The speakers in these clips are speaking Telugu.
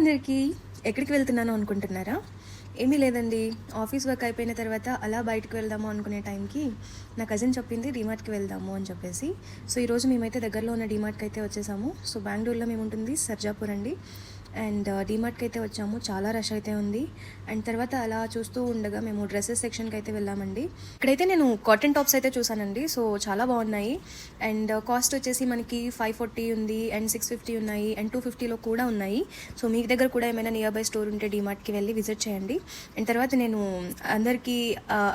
అందరికీ ఎక్కడికి వెళ్తున్నాను అనుకుంటున్నారా? ఏమీ లేదండి. ఆఫీస్ వర్క్ అయిపోయిన తర్వాత అలా బయటకు వెళ్దాము అనుకునే టైంకి నా కజిన్ చెప్పింది డీమార్ట్‌కి వెళ్దాము అని చెప్పేసి. సో, ఈరోజు మేమైతే దగ్గరలో ఉన్న డీమార్ట్‌కి అయితే వచ్చేసాము. సో, బెంగుళూరులో మేము ఉంటుంది సర్జాపూర్ అండి. అండ్ డీమార్ట్‌కి అయితే వచ్చాము. చాలా రష్ అయితే ఉంది. అండ్ తర్వాత అలా చూస్తూ ఉండగా మేము డ్రెస్సెస్ సెక్షన్‌కి అయితే వెళ్ళామండి. ఇక్కడైతే నేను కాటన్ టాప్స్ అయితే చూసానండి. సో, చాలా బాగున్నాయి. అండ్ కాస్ట్ వచ్చేసి మనకి 540 ఉంది అండ్ 650 ఉన్నాయి అండ్ 250లో కూడా ఉన్నాయి. సో, మీ దగ్గర కూడా ఏమైనా నియర్ బై స్టోర్ ఉంటే డీమార్ట్‌కి వెళ్ళి విజిట్ చేయండి. అండ్ తర్వాత నేను అందరికీ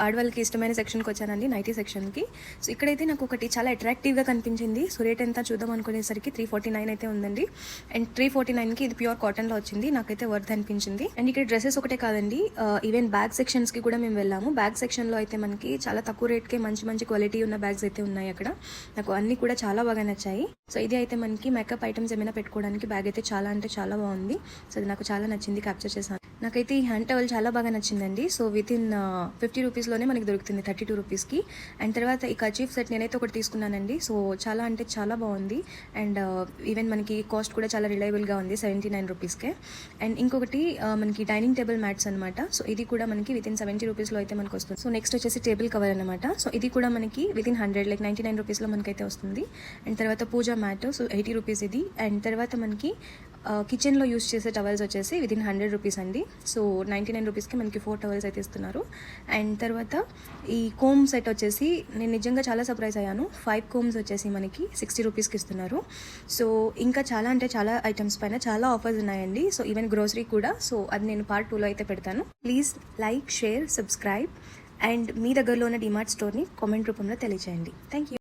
ఆడవాళ్ళకి ఇష్టమైన సెక్షన్కి వచ్చానండి, నైటీ సెక్షన్కి. సో, ఇక్కడైతే నాకు ఒకటి చాలా అట్రాక్టివ్గా కనిపించింది. సో, రేట్ ఎంత చూద్దాం అనుకునేసరికి 349 అయితే ఉందండి. అండ్ 349కి ఇది ప్యూర్ కాటన్లో వచ్చింది. నాకైతే వర్త్ అనిపించింది. అండ్ ఇక్కడ డ్రెస్సెస్ ఒకటే కాదండి, ఈవెన్ బ్యాగ్ సెక్షన్స్కి కూడా మేము వెళ్ళాము. బ్యాగ్ సెక్షన్లో అయితే మనకి చాలా తక్కువ రేట్కే మంచి మంచి క్వాలిటీ ఉన్న బ్యాగ్స్ అయితే ఉన్నాయి అక్కడ. నాకు అన్నీ కూడా చాలా బాగా నచ్చాయి. సో, ఇది అయితే మనకి మేకప్ ఐటమ్స్ ఏమైనా పెట్టుకోవడానికి బ్యాగ్ అయితే చాలా అంటే చాలా బాగుంది. సో, అది నాకు చాలా నచ్చింది, క్యాప్చర్ చేశాను. నాకైతే ఈ హ్యాండ్ టవల్ చాలా బాగా నచ్చిందండి. సో, వితిన్ 50 రూపీస్లోనే మనకి దొరుకుతుంది, 32 రూపీస్కి. అండ్ తర్వాత ఈ కర్చీఫ్ సెట్ నేనైతే ఒకటి తీసుకున్నానండి. సో, చాలా అంటే చాలా బాగుంది. అండ్ ఈవెన్ మనకి కాస్ట్ కూడా చాలా రిలయబుల్గా ఉంది, 79 రూపీస్కే. అండ్ ఇంకొకటి మనకి డైనింగ్ టేబుల్ మ్యాట్స్ అనమాట. సో, ఇది కూడా మనకి వితిన్ 70 రూపీస్లో అయితే మనకు వస్తుంది. సో, నెక్స్ట్ వచ్చేసి టేబుల్ కవర్ అనమాట. సో, ఇది కూడా మనకి వితిన్ 100 లైక్ 99 రూపీస్లో మనకైతే వస్తుంది. అండ్ తర్వాత పూజా మ్యాట్, సో 80 రూపీస్ ఇది. అండ్ తర్వాత మనకి కిచెన్లో యూస్ చేసే టవల్స్ వచ్చేసి వితిన్ 100 రూపీస్ అండి. సో, 99 రూపీస్కి మనకి 4 టవల్స్ అయితే ఇస్తున్నారు. అండ్ తర్వాత ఈ కోమ్ సెట్ వచ్చేసి నేను నిజంగా చాలా సర్ప్రైజ్ అయ్యాను. 5 కోమ్స్ వచ్చేసి మనకి 60 రూపీస్కి ఇస్తున్నారు. సో, ఇంకా చాలా అంటే చాలా ఐటమ్స్ పైన చాలా ఆఫర్స్ ఉన్నాయండి. సో, ఈవెన్ గ్రోసరీ కూడా. సో, అది నేను పార్ట్ 2లో అయితే పెడతాను. Please like, share, subscribe and మీ దగ్గరలో ఉన్న డీమార్ట్ స్టోర్ని కామెంట్ రూపంలో తెలియజేయండి. Thank you.